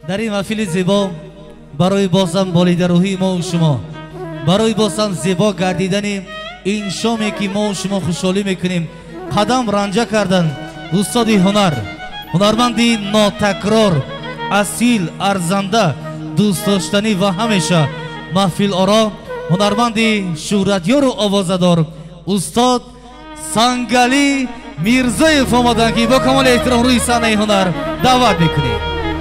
در این محفل زیبا برای بازم بالیدروهی ما و شما، برای بازم زیبا گردیدن این شامی که ما و شما خوشحالی میکنیم، قدم رنجه کردن استاد هنر، هنرمندی ناتکرار، اصیل، ارزنده، دوست داشتنی و همیشه محفل آرا، هنرمندی شهرتیار و آوازدار استاد سنگلی میرزایف آمدن که با کمال احترام روی صحنه هنر دعوت میکنیم.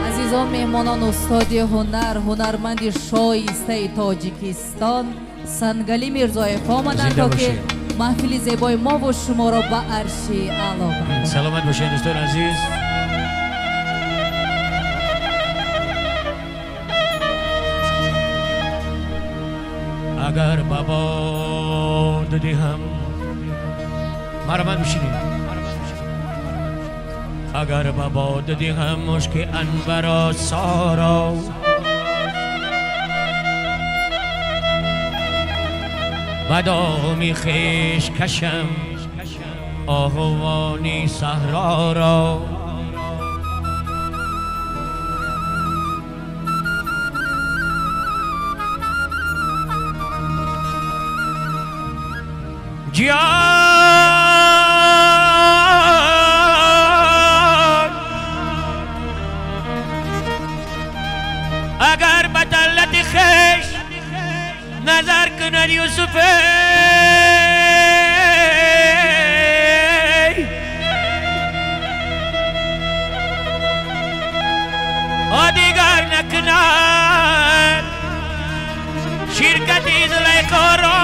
عزیزان مهمانان، استاد هنر، هنرمند شایسته تاجیکستان سنگلی میرزایف آمدن تا که محفل زیبای ما و شما را به عرش اعلا برند. سلامت باشین دوستان عزیز. اگر بابا دادی هم مرمت بشینیم، اگر بابا دادی هم مشک انبرا سارا بدامی خیش کشم آهوانی صحرا را جان اگر بطلت خیش نظر کند یوسف دیگر نکند شرکتی زلیخا را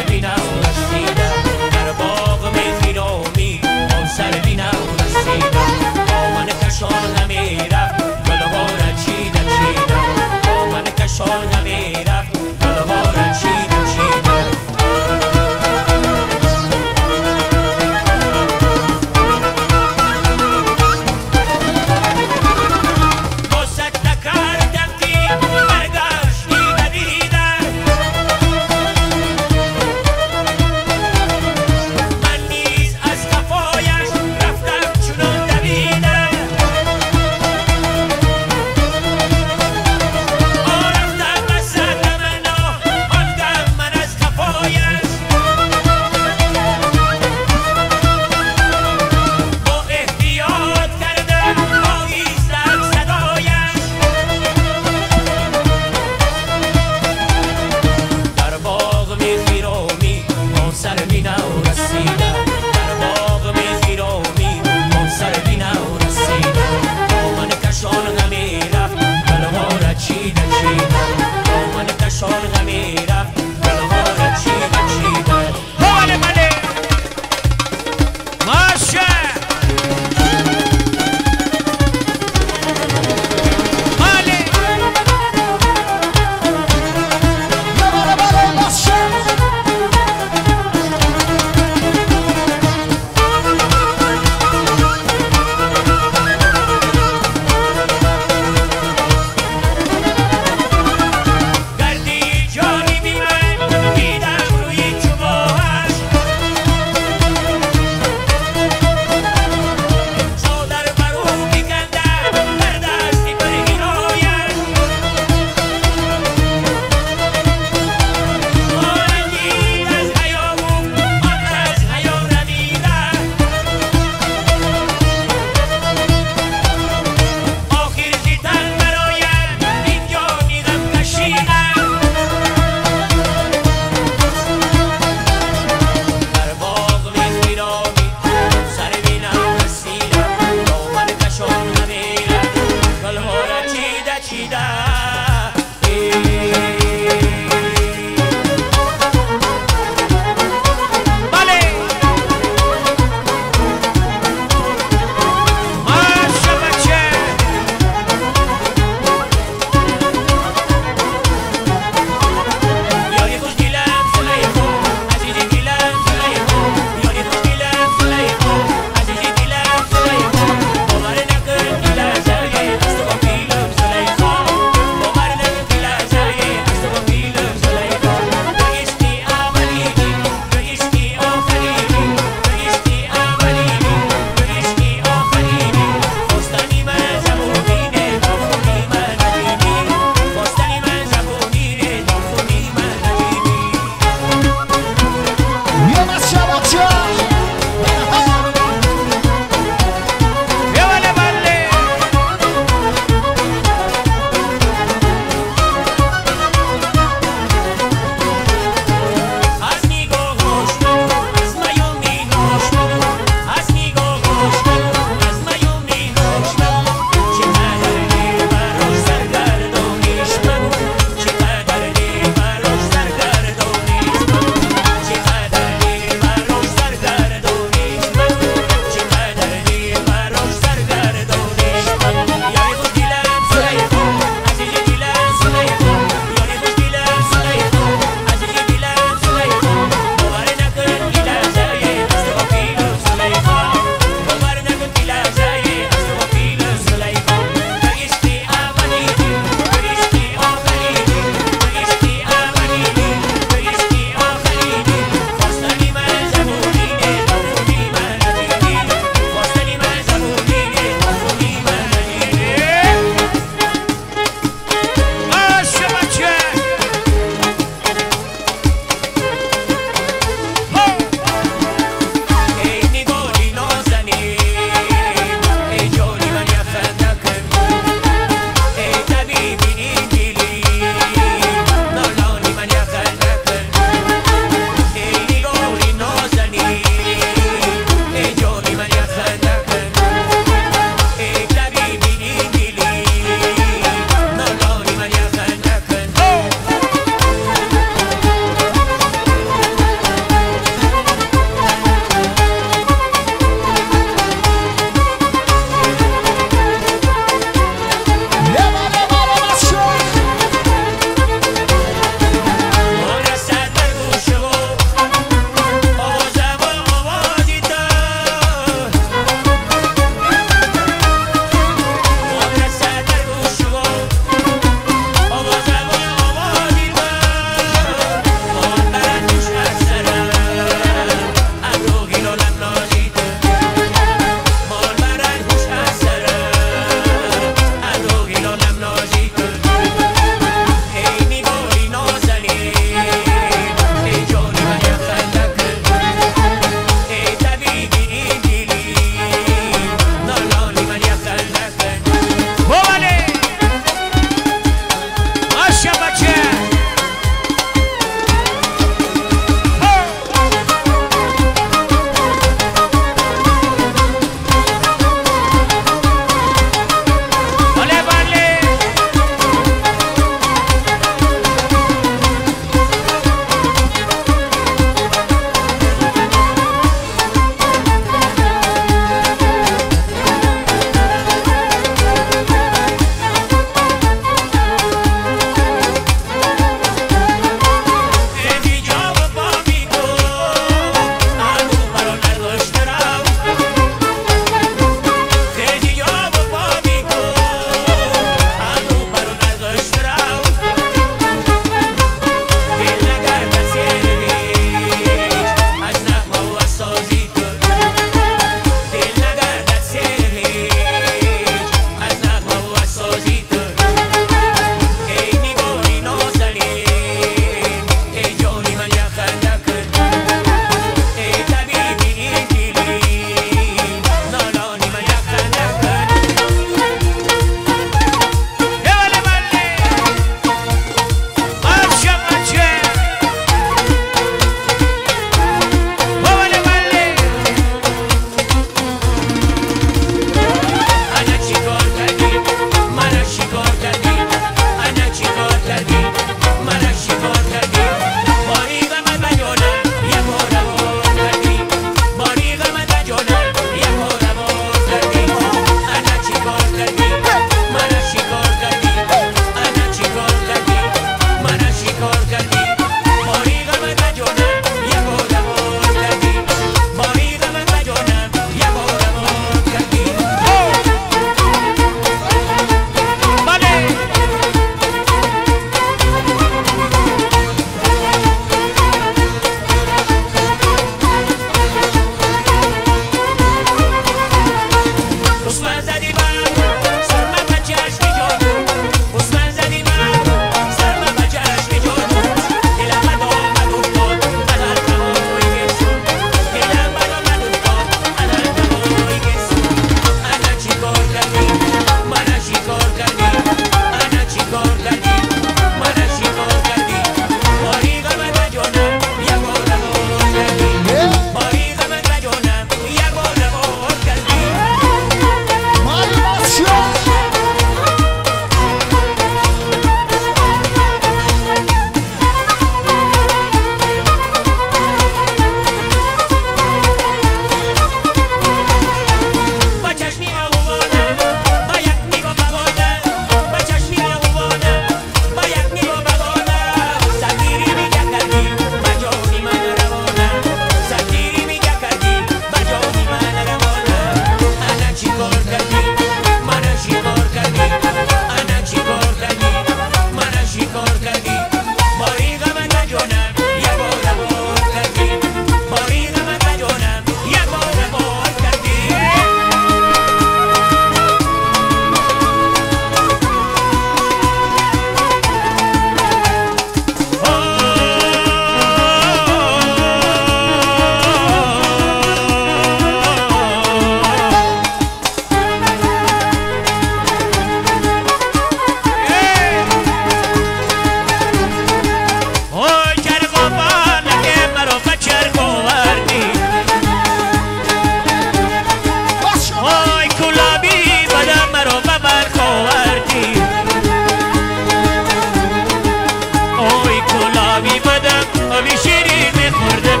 میمدم آبی شیرین میخوردم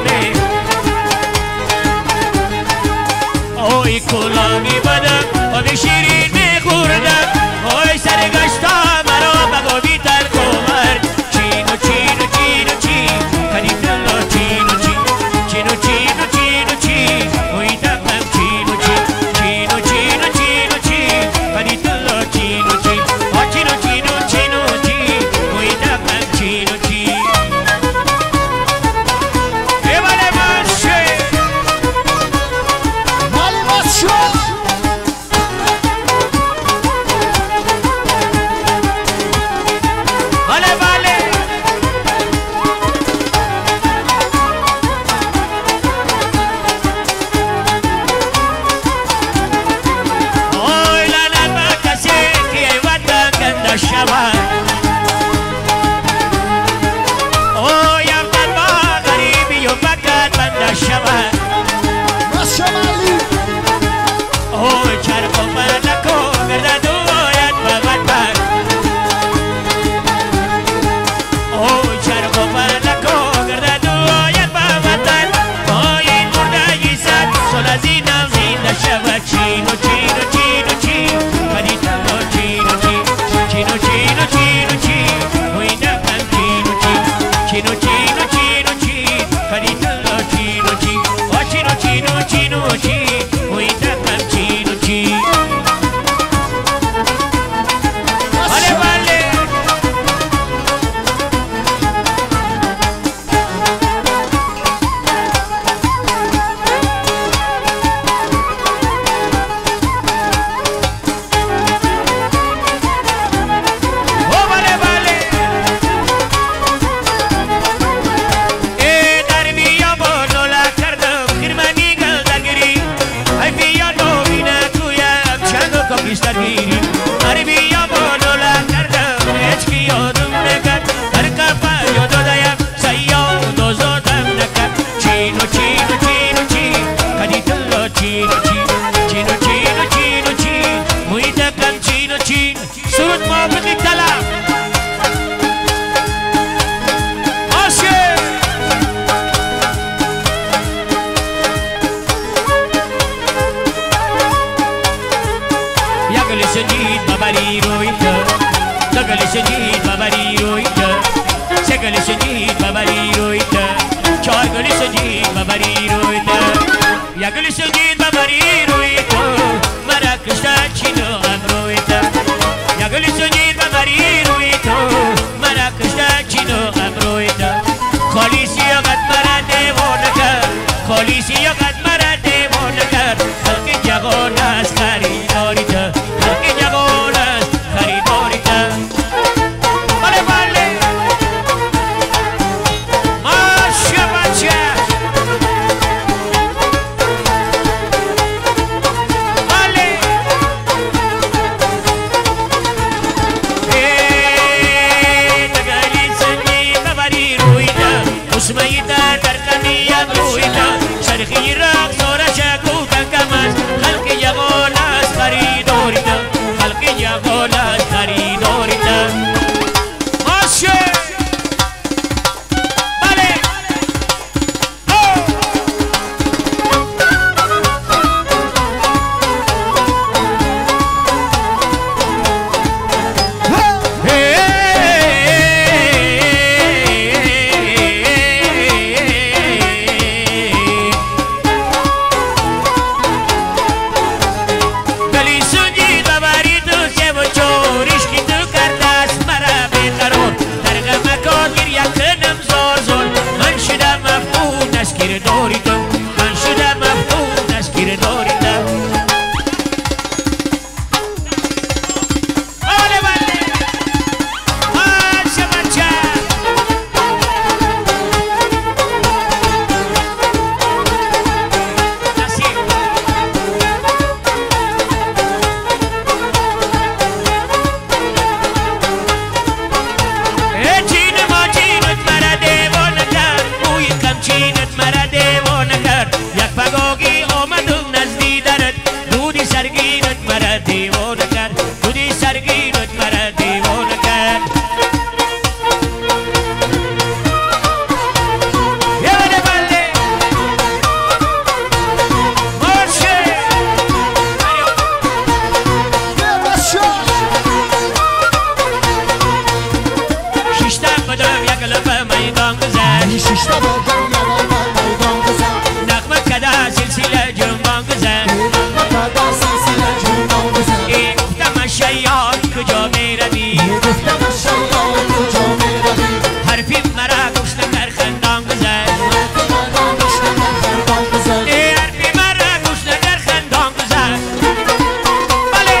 آی کلا میمدم آبی شیرین میخوردم آی سرگشتا مرا بگو بی تر کومر چینو چینو چینو چین کنی دلو چینو چین چینو چینو چینو چین اوی دقم چینو چین چینو چینو چینو چین کنی دلو چینو چین آ چینو چینو چینو چین اوی دقم چینو چین ایواله باشه مالی باشه Vale, vale. Hoy la napa casi que va tocando shawan. Hoy a napa garibi yo bakat banda shawan. باشه مالی Hoy charco para la cogerda doyat babat. Hoy charco para la cogerda doyat babat. Hoy en una guisat sola zina zina shava chino chino chino chino kadita lo chino chino chino chino chino hoy nakam chino chino chino chino chino kadita lo chino chino oh chino chino chino chino hoy nakam chino chino vale vale oh vale vale dar mia bono la kardam khirmani gal dagiri ay mia no vina tuya chando conquistar giri dar mia bono la kardam echki yodum nekat dar ka pa yodaya sayo dozo dam nekat chino chino chino chino kaditlo chino chino chino chino chino chino muita kam chino chino surut mohammed tala Ashe Yagali senjit babari roita Yagali senjit babari roita Segali senjit babari roita Chargali senjit babari roita Yagali senjit babari roita Marakista chino amroita Yagali senjit babari roita Marakista chino amroita Khalisi yogat marade vonakar Khalisi yogat marade vonakar Halke jagonas kharidorita Halke jagonas kharidorita Vale vale Masha bacha Vale Tagali sanyi babari ruita Usmayita tarkaniya ruita Sharhi rak sora shaku kankamas Halki jagonas kharidorita Halki jagonas kharidorita Ashe Vale Oh گوش نکر خندان گذر حرفی مرا گوش نکر خندان گذر بله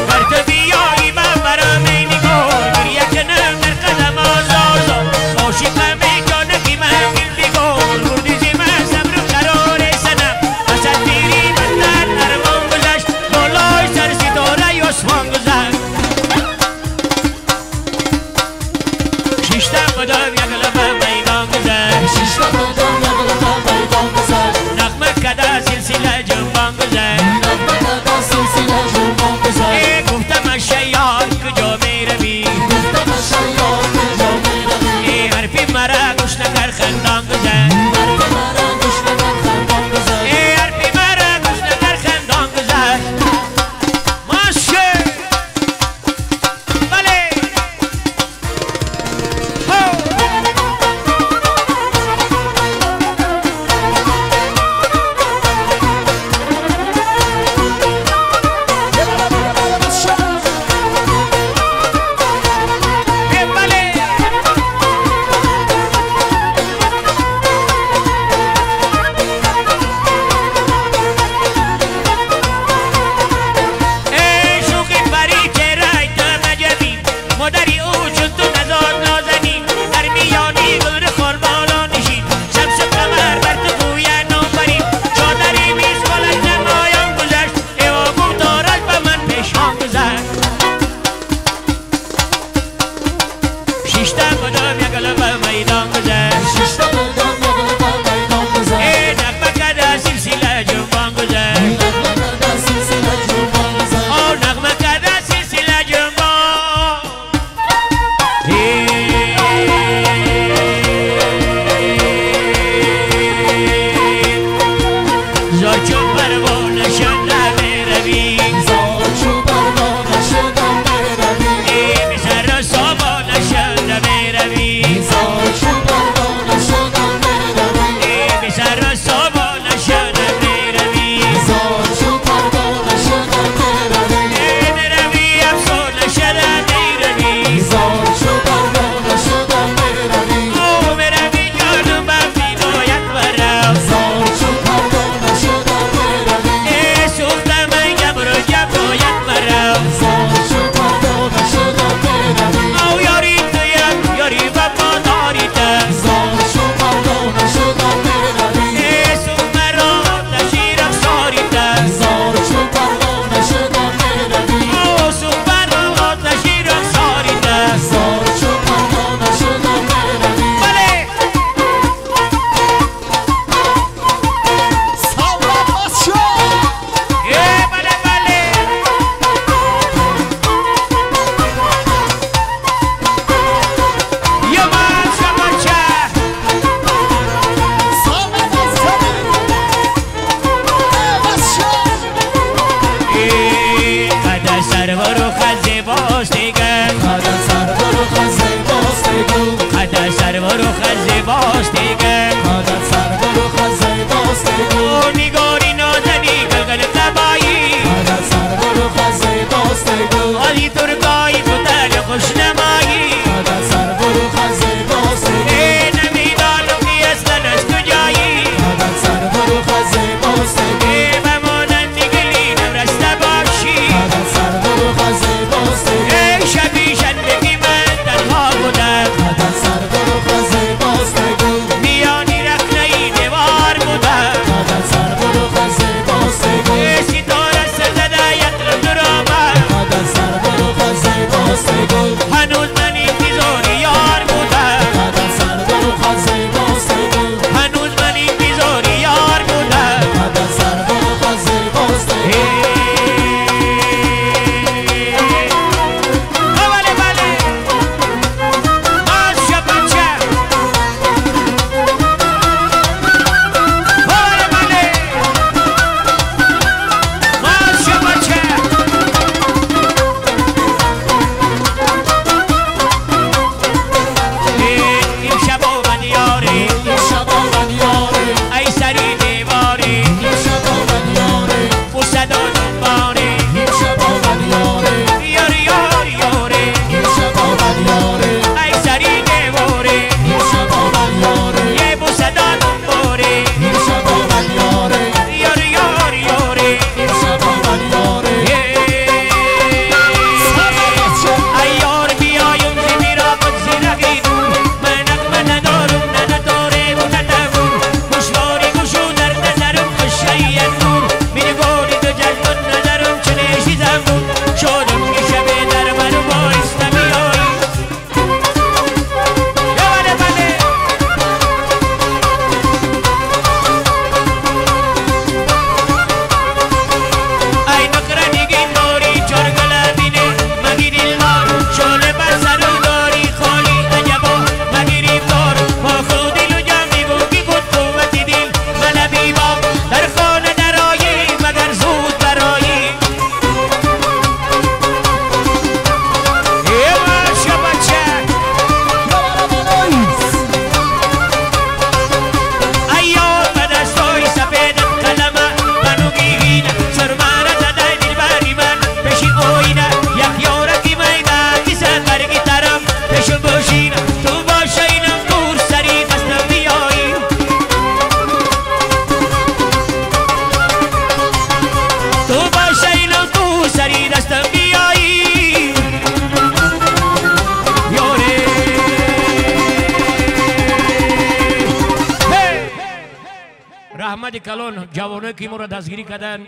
بر تو بیایی من برا می نگار گریه کنم در قدم آزار زار عاشقم ای جانکی من گل بگار بردیزی من صبر و قرار سنم وسط میری بدتر ارمان گذشت بالای سر ستاره عثمان گذشت شیشتم بدم یک لبه میدان گذشت نغمه کده سلسله جنبان گذشت گفتم شیار کجا می روی حرفی مرا گوش نکر خندان گذشت حرفی مرا گوش نکر خندان گذشت ماشه بله هو مادری او چون تو نزاد نازنی در میانی گل خور بالا نشید شمس قمر بر تو گوید نوبری چادری میز بالش نمایان گذشت ایوا گفتارش به من پیشان گذشت شیشتم بدم یک لبه میدان گذشت نغمه کده سلسله جنبان گذشت نغمه کده سلسله جنبان زار چون پروانه شده میروی به سر سامانه شده میروی به سر سامانه شده میروی میروی افسانه شده میروی میروی جانم به فدایت برم سوختم جبر و جفایت مرم او یاری تویم یاری وفاداری تم سوخت مرا تشیر افساری تم او سوخت مرا تشیر افساری تم بله بله بله یمان شماچه قدر سرور و خزه باز دیگر قدر سرور و خزه باز دیگر نگاری نازنی گلگل تبایی آلی ترکایی تو تل خوش نمایی نمیدانم که اصلا از کجایی به مانند گلی نورسته باشی شبی آمد کلان جوانایی که ما را دستگیری کردن